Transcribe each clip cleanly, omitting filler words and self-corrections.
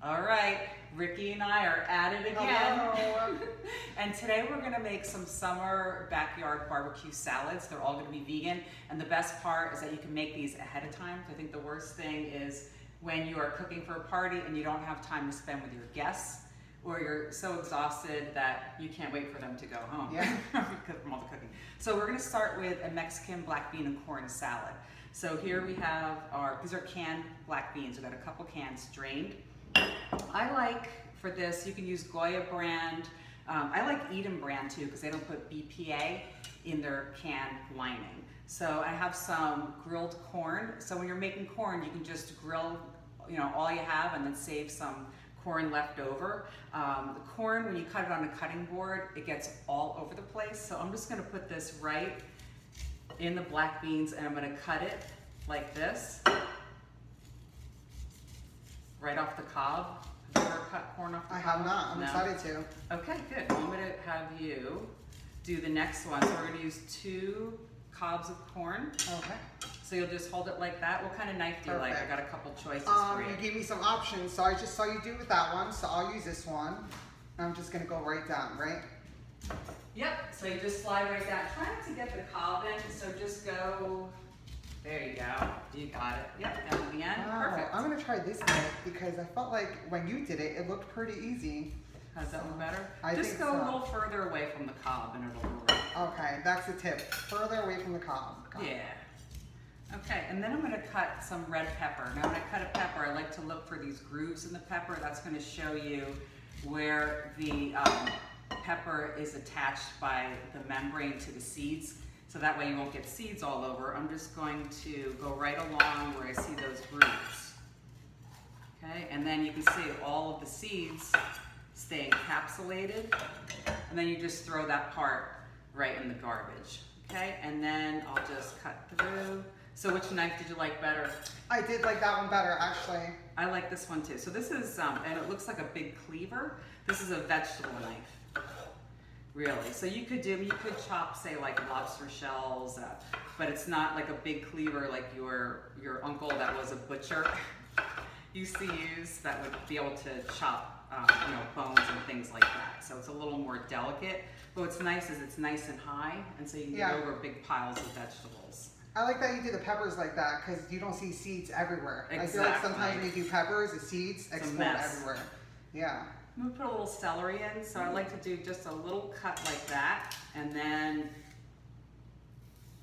All right, Ricky and I are at it again. Hello. And today we're gonna make some summer backyard barbecue salads. They're all gonna be vegan. And the best part is that you can make these ahead of time. I think the worst thing is when you are cooking for a party and you don't have time to spend with your guests, or you're so exhausted that you can't wait for them to go home from all the cooking. So we're gonna start with a Mexican black bean and corn salad. So here we have these are canned black beans. We've got a couple cans drained. I like, for this, you can use Goya brand. I like Eden brand too, because they don't put BPA in their can lining. So I have some grilled corn. So when you're making corn, you can just grill, all you have and then save some corn left over. The corn, when you cut it on a cutting board, it gets all over the place. So I'm just gonna put this right in the black beans and I'm gonna cut it like this, right off the cob. Have you ever cut corn off the cob? I have not, I'm excited to. Okay, good. I'm gonna have you do the next one. So we're gonna use 2 cobs of corn. Okay. So you'll just hold it like that. What kind of knife do you like? I got a couple choices for you. You gave me some options, so I just saw you do with that one, so I'll use this one. I'm just gonna go right down, right? Yep, so you just slide right down. Try not to get the cob in, so just go, there you go. You got it. Yep, down at the end. Wow. Perfect. I'm gonna try this one because I felt like when you did it, it looked pretty easy. How's that one better? I just think go so. a little further away from the cob and it'll go right. Okay, that's the tip. Further away from the cob. Got it. Yeah. Okay, and then I'm gonna cut some red pepper. Now when I cut a pepper, I like to look for these grooves in the pepper. That's gonna show you where the pepper is attached by the membrane to the seeds. So that way you won't get seeds all over. I'm just going to go right along where I see those grooves. Okay, and then you can see all of the seeds stay encapsulated. And then you just throw that part right in the garbage. Okay, and then I'll just cut through. So which knife did you like better? I did like that one better, actually. I like this one too. So this is, and it looks like a big cleaver. This is a vegetable knife, really. So you could chop, say, like lobster shells, but it's not like a big cleaver like your uncle that was a butcher used to use, that would be able to chop bones and things like that. So it's a little more delicate. But what's nice is it's nice and high, and so you can get over big piles of vegetables. I like that you do the peppers like that because you don't see seeds everywhere. Exactly. I feel like sometimes when you do peppers, the seeds explode everywhere. Yeah. I'm gonna put a little celery in, so I like to do just a little cut like that, and then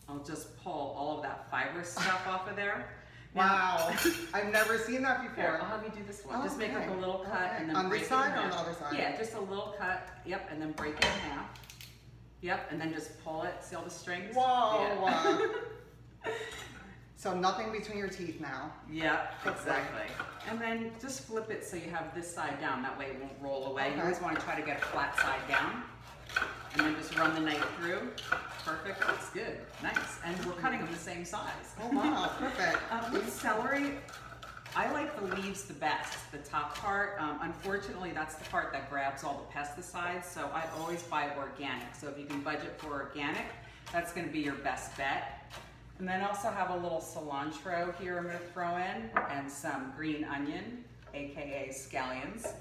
I'll just pull all of that fibrous stuff off of there. Wow, I've never seen that before. Here, I'll have you do this one. Just make like a little cut and then on break this it in side or half. on the other side? Yeah, just a little cut. Yep, and then break it in half. Yep, and then just pull it. See all the strings? Whoa. Yeah. So nothing between your teeth now. Yep, exactly. And then just flip it so you have this side down. That way it won't roll away. Okay. You always want to try to get a flat side down. And then just run the knife through. Perfect, looks good, nice. And we're cutting them the same size. Oh wow, perfect. With celery, I like the leaves the best, the top part. Unfortunately, that's the part that grabs all the pesticides, so I always buy organic. So if you can budget for organic, that's gonna be your best bet. And then I also have a little cilantro here I'm gonna throw in, and some green onion, AKA scallions.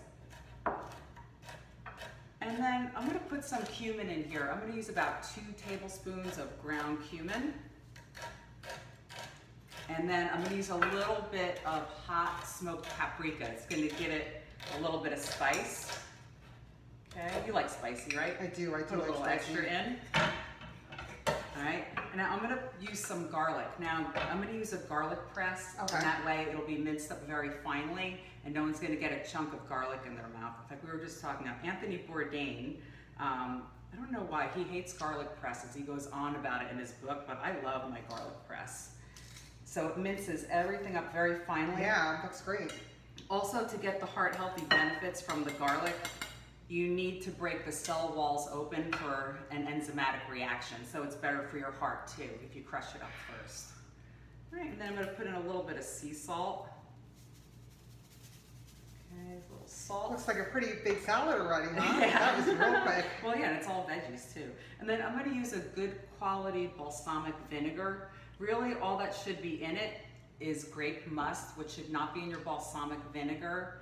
And then I'm gonna put some cumin in here. I'm gonna use about 2 tablespoons of ground cumin. And then I'm gonna use a little bit of hot smoked paprika. It's gonna give it a little bit of spice. Okay, you like spicy, right? I do Put a little extra in. All right, and now I'm gonna use some garlic. Now, I'm gonna use a garlic press, and that way it'll be minced up very finely, and no one's gonna get a chunk of garlic in their mouth. In fact, we were just talking about Anthony Bourdain. I don't know why, he hates garlic presses. He goes on about it in his book, but I love my garlic press. So it minces everything up very finely. Yeah, that's great. Also, to get the heart-healthy benefits from the garlic, you need to break the cell walls open for an enzymatic reaction. So it's better for your heart too, if you crush it up first. All right, and then I'm gonna put in a little bit of sea salt. Okay, a little salt. Looks like a pretty big salad already, huh? Yeah. That was real quick. Well, yeah, and it's all veggies too. And then I'm gonna use a good quality balsamic vinegar. Really, all that should be in it is grape must, which should not be in your balsamic vinegar.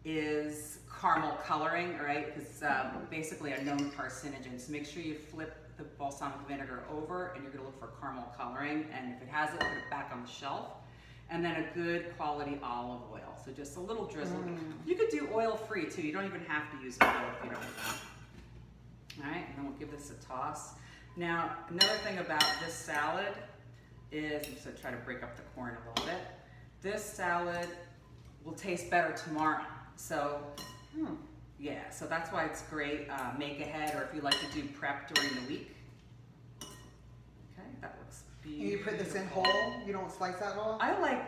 is caramel coloring, right? It's basically a known carcinogen. So make sure you flip the balsamic vinegar over and you're gonna look for caramel coloring. And if it has it, put it back on the shelf. And then a good quality olive oil. So just a little drizzle. You could do oil-free too. You don't even have to use oil if you don't want. All right, and then we'll give this a toss. Now, another thing about this salad is, I'm just gonna try to break up the corn a little bit. This salad will taste better tomorrow. So, yeah, so that's why it's great. Make ahead, or if you like to do prep during the week. Okay, that looks beautiful. You put this in whole? You don't slice that at all? I like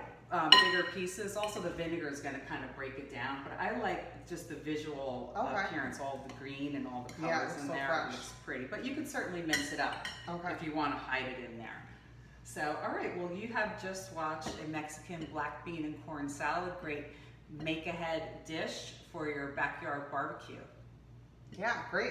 bigger pieces. Also, the vinegar is going to kind of break it down, but I like just the visual appearance, all the green and all the colors in there. It looks pretty, but you can certainly mince it up if you want to hide it in there. So, all right, well, you have just watched a Mexican black bean and corn salad. Great make-ahead dish for your backyard barbecue. Yeah, great.